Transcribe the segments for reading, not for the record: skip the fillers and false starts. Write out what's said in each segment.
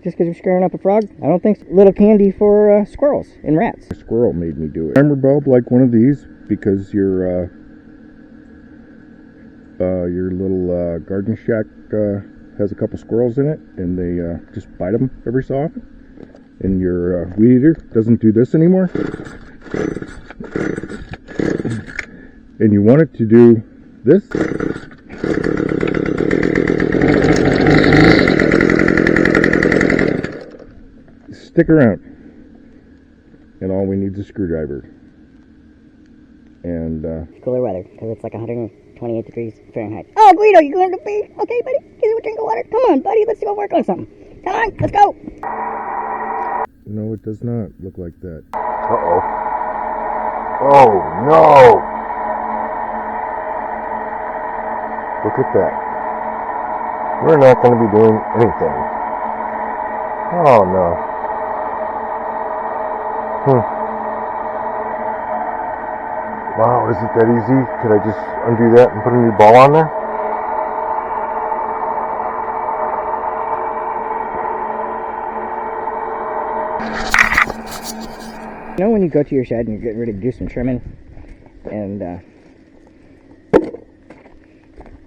just because you're scaring up a frog? I don't think so. Little candy for squirrels and rats. A squirrel made me do it. Timer bulb like one of these because your little garden shack has a couple squirrels in it, and they just bite them every so often. And your weed eater doesn't do this anymore. And you want it to do this. Stick around. And all we need is a screwdriver. And cooler weather, because it's like 128 degrees Fahrenheit. Oh, Guido, you going to pee? Okay, buddy, give you a drink of water. Come on, buddy, let's go work on something. Come on, let's go. No, it does not look like that. Uh-oh. Oh, no! Look at that. We're not going to be doing anything. Oh, no. Wow, is it that easy? Could I just undo that and put a new ball on there? You know when you go to your shed and you're getting ready to do some trimming, and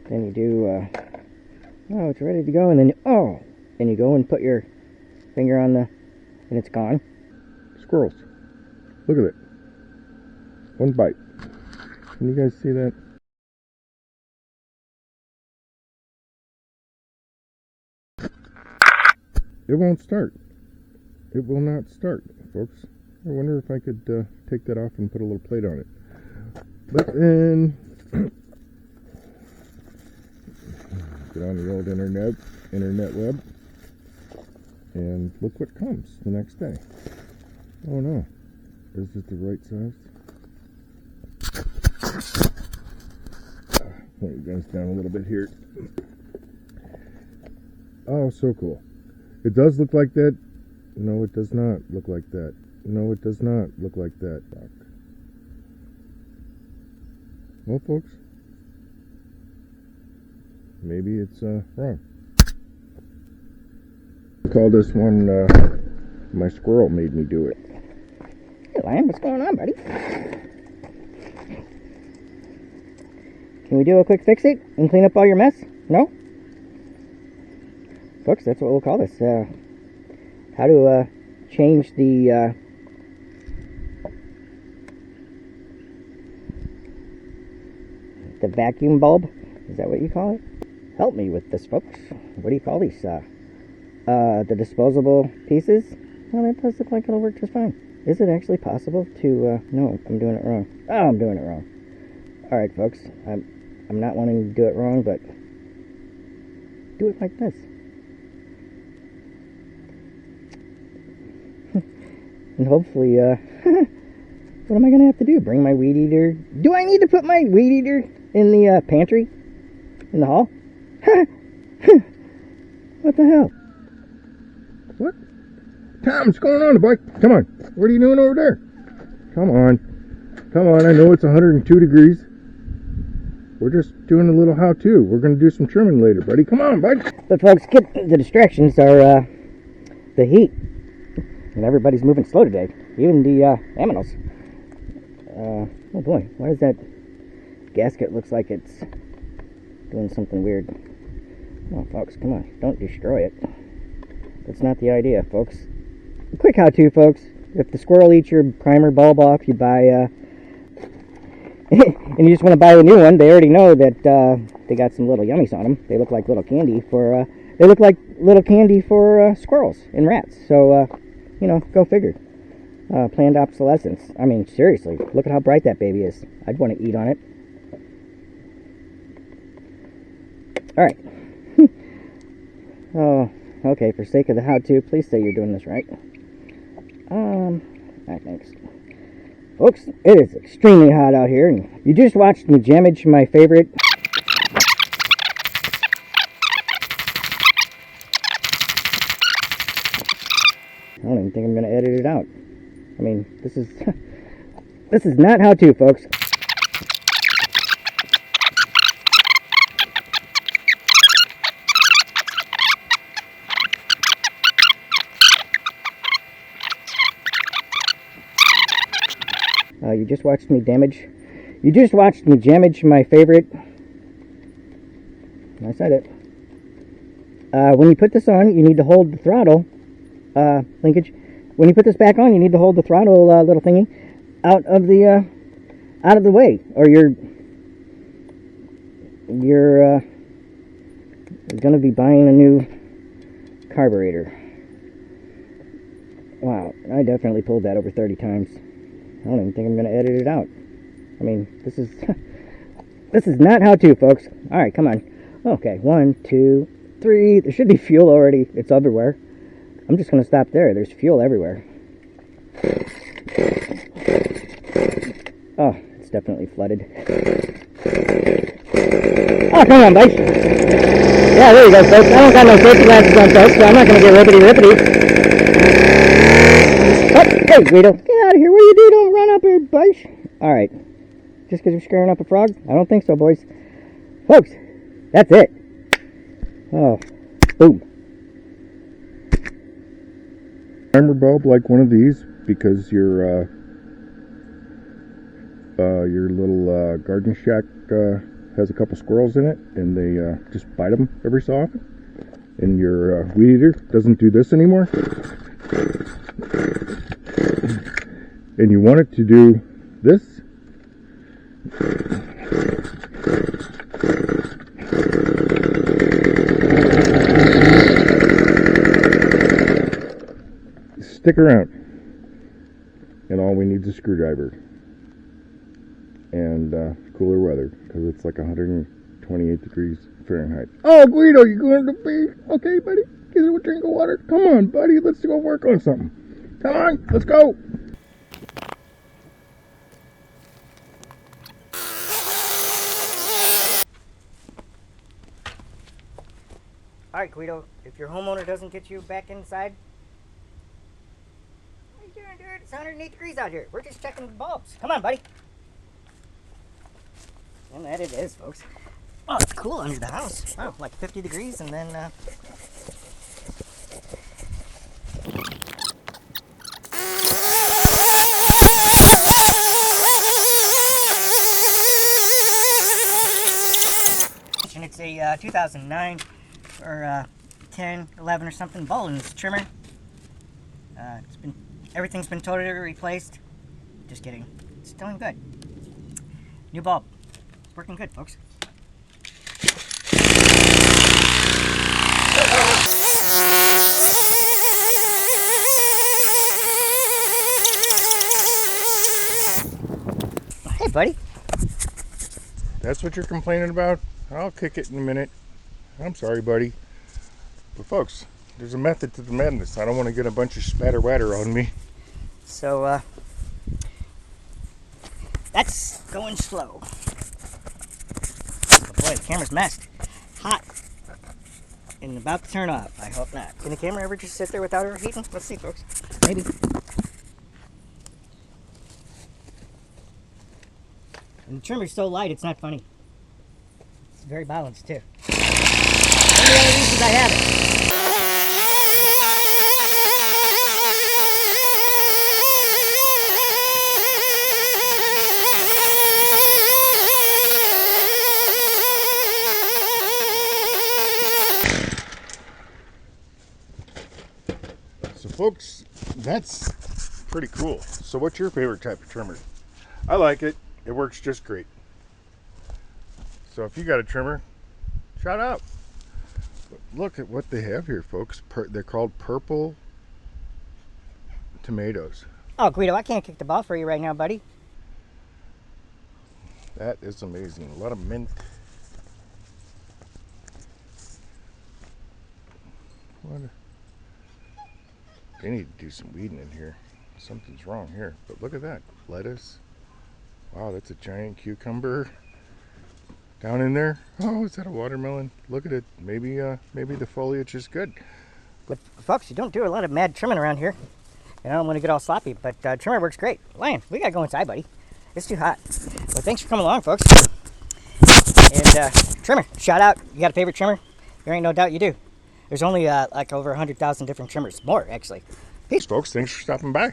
then you do, oh, it's ready to go, and then, and you go and put your finger on the, and it's gone. Squirrels. Look at it. One bite. Can you guys see that? It won't start. It will not start, folks. I wonder if I could take that off and put a little plate on it. But then, get on the old internet web, and look what comes the next day. Oh no, is it the right size? Pull you guys down a little bit here. Oh, so cool. It does look like that. No, it does not look like that. No, it does not look like that. Well, folks, maybe it's wrong. I call this one, my squirrel made me do it. Hey, Lion, what's going on, buddy? Can we do a quick fix-it and clean up all your mess? No? Folks, that's what we'll call this. How to change the vacuum bulb. Is that what you call it? Help me with this, folks. What do you call these? The disposable pieces? Well, that does look like it'll work just fine. Is it actually possible to, no, I'm doing it wrong. Oh, I'm doing it wrong. Alright, folks. I'm not wanting to do it wrong, but do it like this. And hopefully, what am I going to have to do? Bring my weed eater? Do I need to put my weed eater in the pantry? In the hall? What the hell? What? Tom, what's going on, boy? Come on. What are you doing over there? Come on. Come on. I know it's 102 degrees. We're just doing a little how-to. We're going to do some trimming later, buddy. Come on, bud. But folks, the distractions are the heat. And everybody's moving slow today. Even the aminals. Oh boy, why does that gasket looks like it's doing something weird? Oh, folks, come on. Don't destroy it. That's not the idea, folks. Quick how-to, folks. If the squirrel eats your primer bulb off, you buy, and you just want to buy a new one, they already know that they got some little yummies on them. They look like little candy for, squirrels and rats. So, you know, go figure. Planned obsolescence. I mean, seriously, look at how bright that baby is. I'd want to eat on it. Alright. Oh, okay, for sake of the how-to, please say you're doing this right. Alright, thanks. Folks, it is extremely hot out here, and you just watched me damage my favorite... I don't even think I'm going to edit it out. I mean, this is... this is not how-to, folks. You just watched me damage. You just watched me damage my favorite. I said it. When you put this on, you need to hold the throttle linkage. When you put this back on, you need to hold the throttle little thingy out of the way, or you're going to be buying a new carburetor. Wow, I definitely pulled that over 30 times. I don't even think I'm going to edit it out. I mean, this is this is not how to, folks. All right, come on. Okay, 1, 2, 3. There should be fuel already. It's everywhere. I'm just going to stop there. There's fuel everywhere. Oh, it's definitely flooded. Oh, come on, buddy. Yeah, there you go, folks. I don't got no safety glasses on, folks, so I'm not going to get rippity-rippity. Oh, hey, Guido. Get out of here. What do you do? Don't run up here, buddy. All right. Just because you're scaring up a frog? I don't think so, boys. Folks, that's it. Oh, boom. Timer bulb like one of these because your little garden shack has a couple squirrels in it, and they just bite them every so often. And your weed eater doesn't do this anymore. And you want it to do this. Stick around. And all we need is a screwdriver. And cooler weather, because it's like 128 degrees Fahrenheit. Oh, Guido, you going to the beach? Okay, buddy. Get a drink of water. Come on, buddy. Let's go work on something. Come on, let's go. All right, Guido, if your homeowner doesn't get you back inside, what are you doing, dude? It's 108 degrees out here. We're just checking the bulbs. Come on, buddy. And that it is, folks. Oh, it's cool under the house. Oh, like 50 degrees, and then and it's a 2009 or 10, 11 or something Boland's trimmer. Everything's been totally replaced. Just kidding. It's doing good. New bulb. It's working good, folks. Hey, buddy. That's what you're complaining about? I'll kick it in a minute. I'm sorry, buddy. But folks, there's a method to the madness. I don't want to get a bunch of spatter-watter on me. So, that's going slow. Oh boy, the camera's messed. Hot. And about to turn off. I hope not. Can the camera ever just sit there without overheating? Let's see, folks. Maybe. And the trimmer's so light, it's not funny. It's very balanced, too. One of the only reasons I have it. So folks, that's pretty cool. So what's your favorite type of trimmer? I like it. It works just great. So if you got a trimmer, shout out. But look at what they have here, folks. They're called purple tomatoes. Oh, Guido, I can't kick the ball for you right now, buddy. That is amazing. A lot of mint. They need to do some weeding in here. Something's wrong here. But look at that. Lettuce. Wow, that's a giant cucumber down in there. Oh, is that a watermelon? Look at it. Maybe the foliage is good. But folks, you don't do a lot of mad trimming around here. And I don't want to get all sloppy, but trimmer works great. Lion, we gotta go inside, buddy. It's too hot. Well, thanks for coming along, folks. And trimmer, shout out. You got a favorite trimmer? There ain't no doubt you do. There's only like over 100,000 different trimmers. More, actually. Peace, folks. Thanks for stopping by.